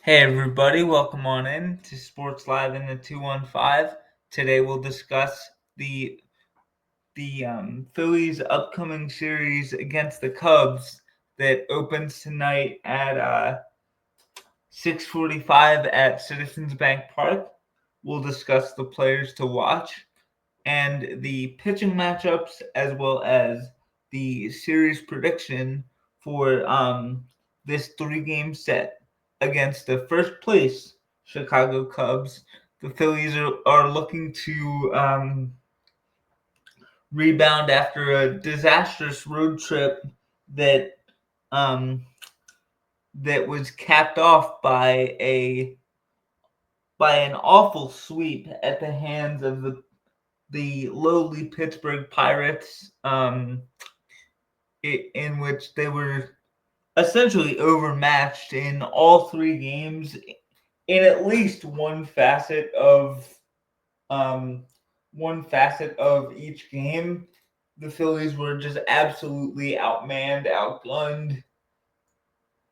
Hey everybody, welcome on in to Sports Live in the 215. Today we'll discuss the Phillies' upcoming series against the Cubs that opens tonight at 6:45 at Citizens Bank Park. We'll discuss the players to watch and the pitching matchups as well as the series prediction for this three-game set against the first place Chicago Cubs. The Phillies are looking to rebound after a disastrous road trip that um, that was capped off by an awful sweep at the hands of the lowly Pittsburgh Pirates, in which they were essentially overmatched in all three games in at least um, one facet of each game. The Phillies were just absolutely outmanned, outgunned,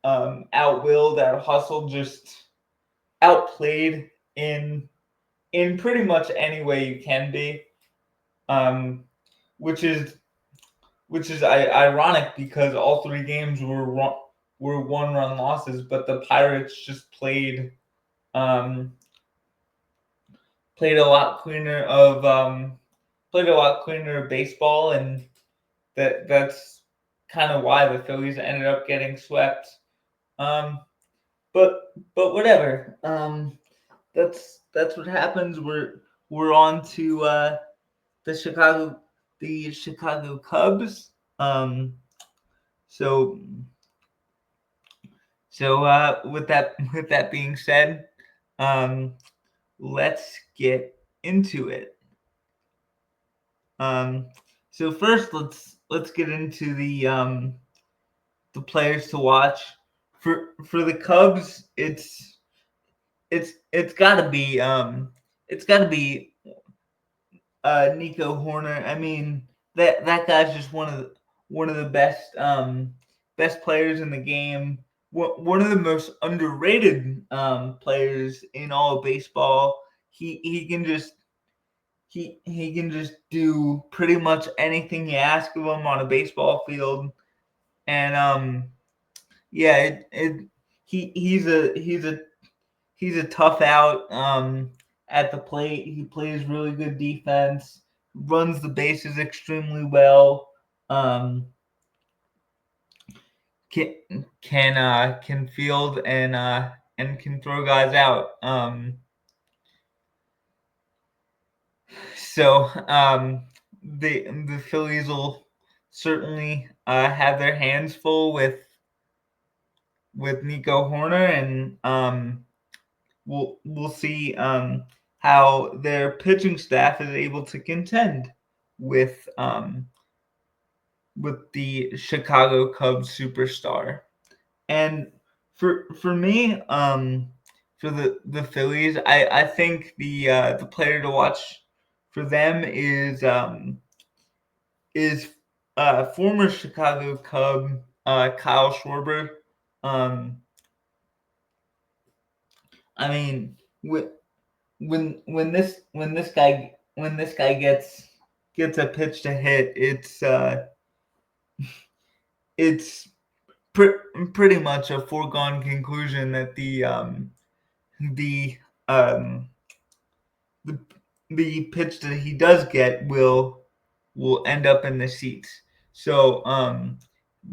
outwilled, out hustled, just outplayed in pretty much any way you can be. Um, which is ironic because all three games were one-run losses, but the Pirates just um, played a lot cleaner of baseball, and that's kind of why the Phillies ended up getting swept. Um, but whatever. That's what happens. We're on to the Chicago the Chicago Cubs. Um, so with that being said, um, let's get into it. Um, so first, let's get into the players to watch for the Cubs. It's got to be Nico Horner. I mean, that guy's just one of the best players in the game. One of the most underrated players in all of baseball. He can just he can just do pretty much anything you ask of him on a baseball field, and yeah, he's a tough out at the plate. He plays really good defense, runs the bases extremely well. Um, can field and can throw guys out. So the Phillies will certainly have their hands full with Nico Horner, and we'll see how their pitching staff is able to contend with the Chicago Cubs superstar. And for me, for the Phillies, I think the player to watch for them is former Chicago Cub Kyle Schwarber. Um, I mean, when this guy gets a pitch to hit, it's pretty much a foregone conclusion that the um, the the pitch that he does get will end up in the seats. So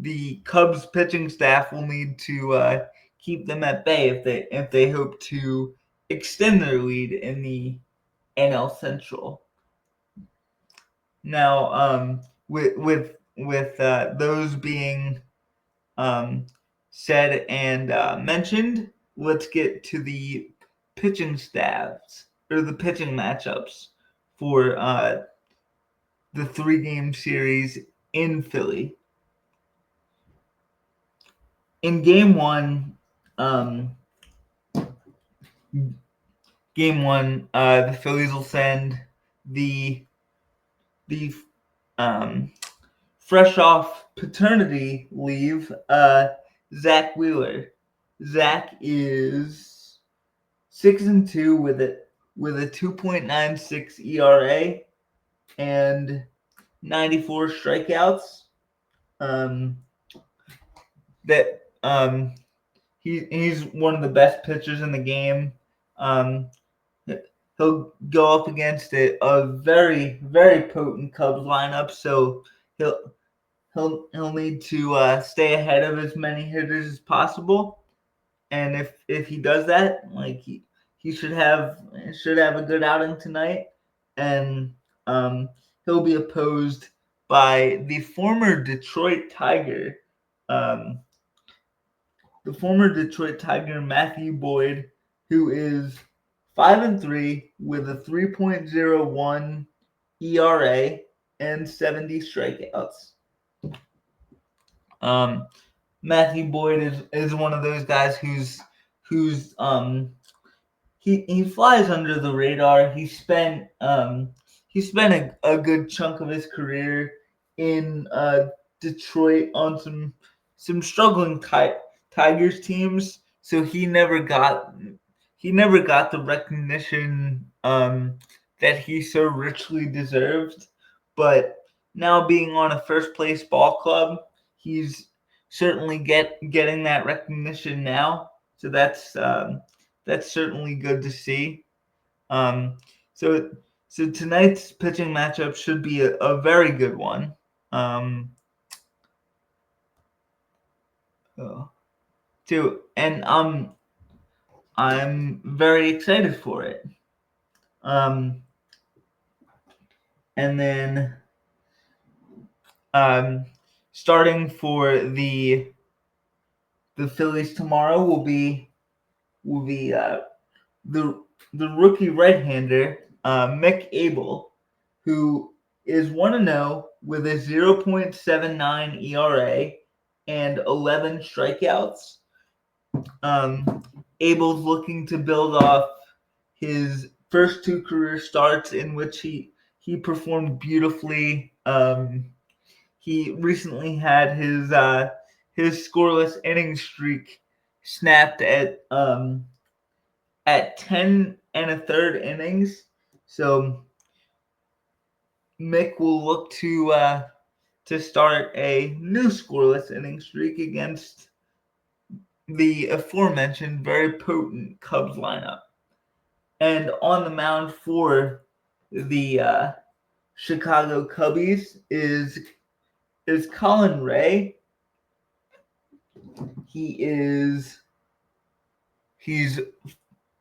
the Cubs pitching staff will need to keep them at bay if they hope to extend their lead in the NL Central. Now, with those being said and mentioned, let's get to the pitching staffs or the pitching matchups for the three-game series in Philly. In um, game one, the Phillies will send the the um, fresh off paternity leave, Zach Wheeler. Zach is 6-2 with a 2.96 ERA and 94 strikeouts. That he's one of the best pitchers in the game. He'll go up against a very, very potent Cubs lineup, so he'll need to stay ahead of as many hitters as possible. And if he does that, like he should have a good outing tonight, and he'll be opposed by the former Detroit Tiger, Matthew Boyd, who is 5-3 with a 3.01 ERA and 70 strikeouts. Matthew Boyd is one of those guys who's he flies under the radar. He spent a good chunk of his career in Detroit on some struggling Tigers teams, so he never got the recognition that he so richly deserved. But now being on a first place ball club, he's certainly getting that recognition now. So that's certainly good to see. So tonight's pitching matchup should be a very good one. Too, and I'm very excited for it. And then starting for the Phillies tomorrow will be the rookie right-hander Mick Abel, who is 1-0 with a 0.79 ERA and 11 strikeouts. Abel's looking to build off his first two career starts in which he performed beautifully. He recently had his scoreless inning streak snapped at 10 1/3 innings. So Mick will look to start a new scoreless inning streak against the aforementioned very potent Cubs lineup. And on the mound for the Chicago Cubbies is Colin Ray. He's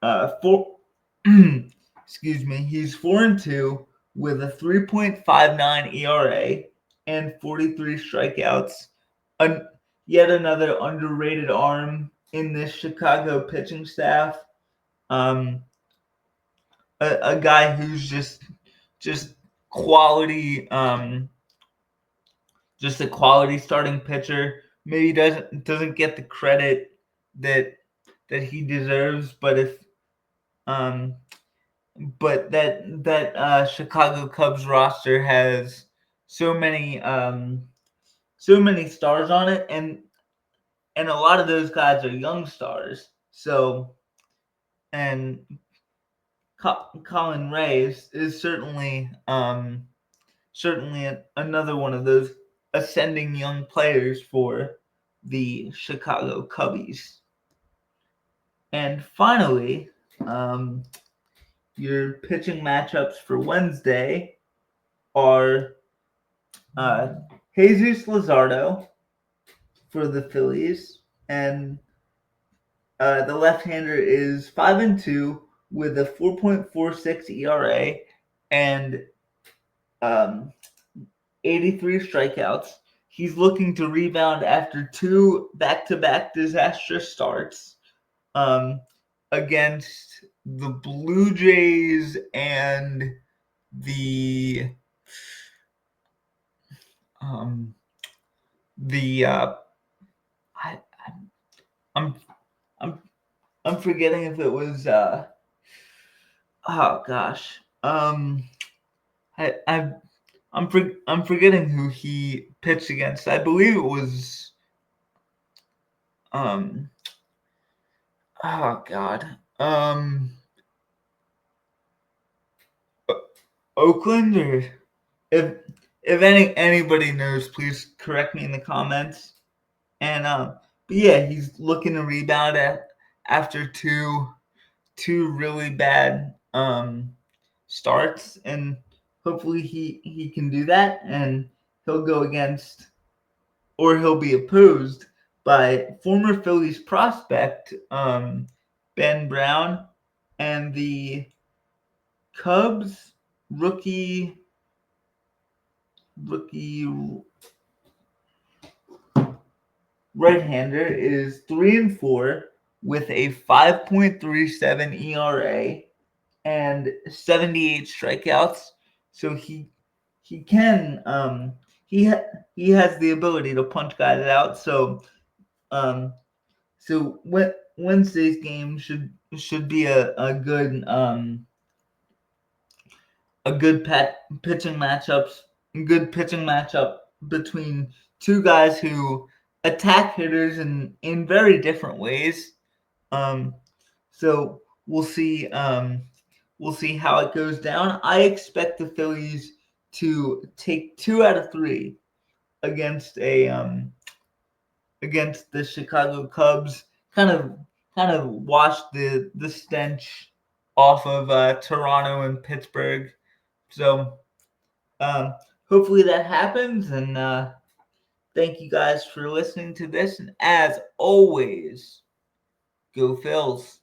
4-2 with a 3.59 ERA and 43 strikeouts. Yet another underrated arm in this Chicago pitching staff. A guy who's just quality, just a quality starting pitcher. Maybe doesn't get the credit that he deserves, but that Chicago Cubs roster has so many stars on it, and a lot of those guys are young stars. So, and Colin Ray is certainly another one of those ascending young players for the Chicago Cubbies. And finally, your pitching matchups for Wednesday are Jesus Luzardo for the Phillies, and the left-hander is 5-2 with a 4.46 ERA and 83 strikeouts. He's looking to rebound after two back-to-back disastrous starts against the Blue Jays and I'm forgetting if it was oh gosh. I'm forgetting who he pitched against. I believe it was oh god. Oakland, or if anybody knows, please correct me in the comments. And but yeah, he's looking to rebound after two really bad starts, and hopefully he can do that, and he'll go against, or he'll be opposed by former Phillies prospect Ben Brown and the Cubs rookie right-hander is 3-4 with a 5.37 ERA and 78 strikeouts. So he can he has the ability to punch guys out. So um Wednesday's game should be a good good pitching matchup between two guys who attack hitters in very different ways. Um, so we'll see how it goes down. I expect the Phillies to take 2 out of 3 against against the Chicago Cubs. Kind of wash the stench off of Toronto and Pittsburgh. So hopefully that happens, and thank you guys for listening to this. And as always, go Phils.